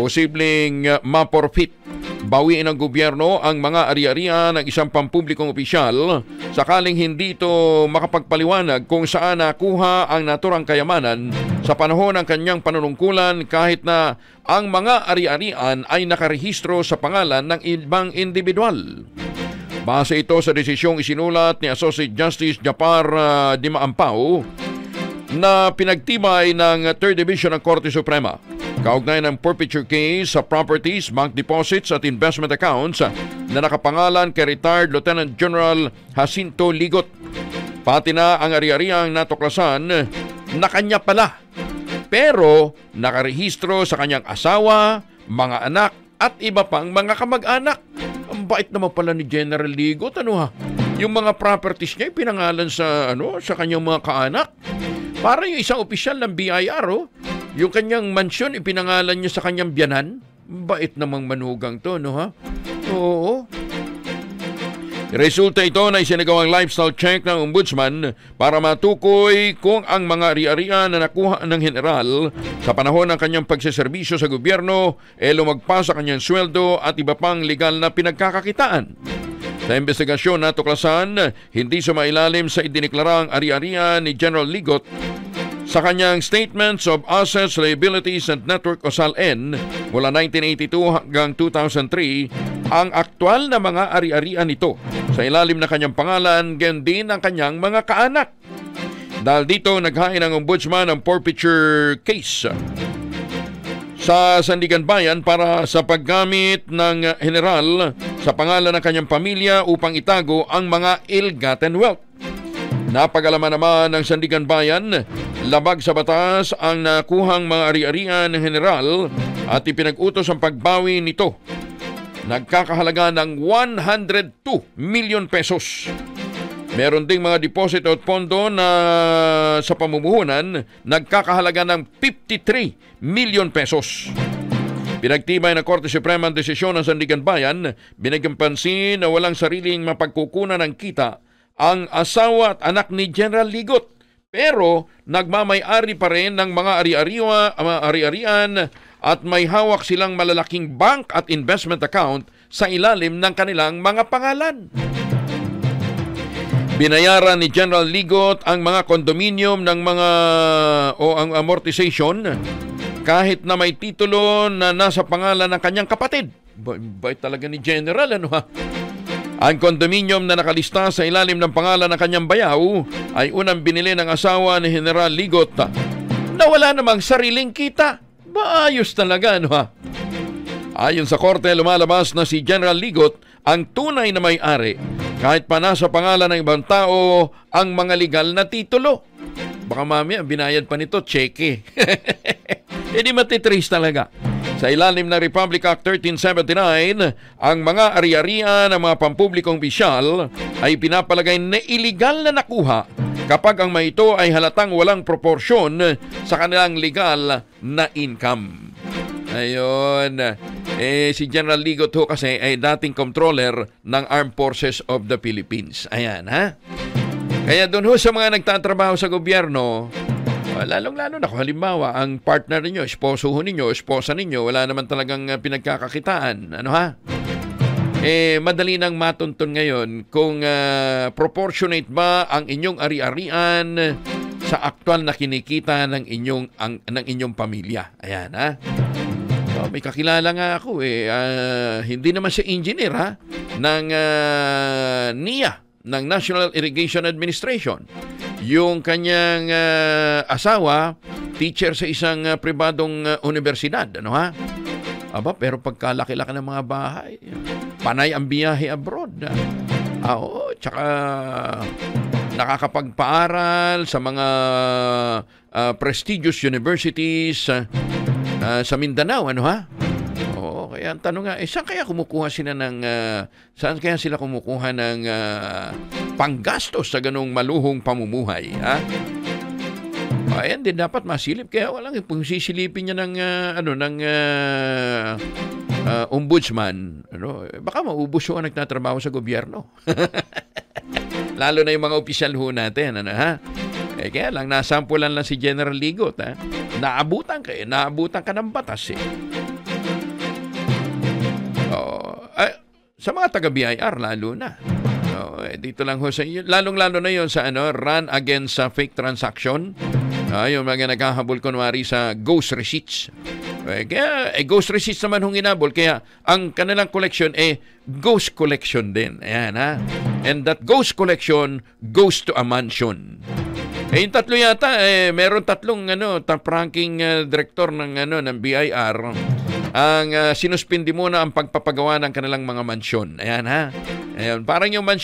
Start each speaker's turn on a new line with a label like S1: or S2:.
S1: posibleng maporfit. Bawiin ng gobyerno ang mga ari-arian ng isang pampublikong opisyal sakaling hindi ito makapagpaliwanag kung saan nakuha ang naturang kayamanan sa panahon ng kanyang panunungkulan kahit na ang mga ari-arian ay nakarehistro sa pangalan ng ibang individual. Base ito sa desisyong isinulat ni Associate Justice Japar Dimaampao na pinagtibay ng 3rd Division ng Korte Suprema. Kaugnay ng forfeiture case sa properties, bank deposits at investment accounts na nakapangalan kay retired Lieutenant General Jacinto Ligot. Pati na ang ari-ariang natuklasan na kanya pala. Pero nakarehistro sa kanyang asawa, mga anak at iba pang mga kamag-anak. Ang bait naman pala ni General Ligot, Yung mga properties niya pinangalan sa kanyang mga kaanak. Para yung isang opisyal ng BIR, yung kanyang mansyon ipinangalan niya sa kanyang biyanan. Bait namang manugang to, Oo. Resulta ito na isinagawang lifestyle check ng ombudsman para matukoy kung ang mga ari-arian na nakuha ng general sa panahon ng kanyang pagseserbisyo sa gobyerno lumagpas sa kanyang sweldo at iba pang legal na pinagkakakitaan. Sa investigasyon natuklasan, hindi sumailalim sa idineklarang ari-arian ni General Ligot sa kanyang Statements of Assets, Liabilities and Network o SALN mula 1982 hanggang 2003 ang aktual na mga ari-arian nito sa ilalim na kanyang pangalan, gayon din ang kanyang mga kaanak. Dahil dito, naghain ang ombudsman ng forfeiture case sa Sandigan Bayan para sa paggamit ng general sa pangalan ng kanyang pamilya upang itago ang mga ill-gotten wealth. Napag-alaman naman ng Sandigan Bayan, labag sa batas ang nakuhang mga ari-arian ng general at ipinag-utos ang pagbawi nito. Nagkakahalaga ng 102 million pesos. Meron ding mga deposito at pondo na sa pamumuhunan nagkakahalaga ng 53 million pesos. Pinagtibay ng Korte Suprema ang desisyon ng Sandigan Bayan, binigyang pansin na walang sariling mapagkukunan ng kita ang asawa at anak ni General Ligot. Pero nagmamay-ari pa rin ng mga ari-arian at may hawak silang malalaking bank at investment account sa ilalim ng kanilang mga pangalan. Binayaran ni General Ligot ang mga kondominium ng ang amortization kahit na may titulo na nasa pangalan ng kanyang kapatid. Bait talaga ni General, Ang kondominium na nakalista sa ilalim ng pangalan ng kanyang bayaw ay unang binili ng asawa ni General Ligot na wala namang sariling kita. Ayos talaga, Ayon sa korte, lumalabas na si General Ligot ang tunay na may-ari kahit pa nasa pangalan ng ibang tao ang mga legal na titulo. Baka mamaya binayad pa nito cheque. Hindi matitrace talaga. Sa ilalim ng Republic Act 1379, ang mga ari-arian ng mga pampublikong opisyal ay pinapalagay na iligal na nakuha kapag ang may ito ay halatang walang proporsyon sa kanilang legal na income. Ayun. Si General Ligot kasi ay dating controller ng Armed Forces of the Philippines. Ayan, Kaya doon sa mga nagtatrabaho sa gobyerno, lalong-lalo na kung halimbawa ang partner ninyo, esposa ninyo, wala naman talagang pinagkakakitaan. Madali nang matuntun ngayon kung proportionate ba ang inyong ari-arian sa aktual na kinikita ng inyong pamilya. Ayan, may kakilala nga ako hindi naman siya engineer ng NIA, ng National Irrigation Administration. Yung kanyang asawa, teacher sa isang pribadong universidad, pero pagkalaki-laki ng mga bahay, panay ang biyahe abroad. Tsaka nakakapagpaaral sa mga prestigious universities sa Mindanao, kaya ang tanong nga, saan kaya sila kumukuha ng panggastos sa ganong maluhong pamumuhay, Ayan din dapat masilip, kaya walang sisilipin niya ng ombudsman. Baka maubos yung nagtatrabaho sa gobyerno. Lalo na yung mga opisyal natin, kaya lang, nasampulan lang si General Ligot, Naabutan ka ng batas, sa mga taga-BIR lalo na. Dito lang ho sa lalong-lalo na yon sa run against sa fake transaction. Yung mga naghahabol kunwari sa ghost receipts. Kaya ghost receipts naman hong inabol, kaya ang kanilang collection ghost collection din. Ayan ha. And that ghost collection goes to a mansion. Yung tatlo yata, meron tatlong top ranking director ng BIR ang sinuspindi muna ang pagpapagawa ng kanilang mga mansyon. Ayan ha. Ayan, parang yung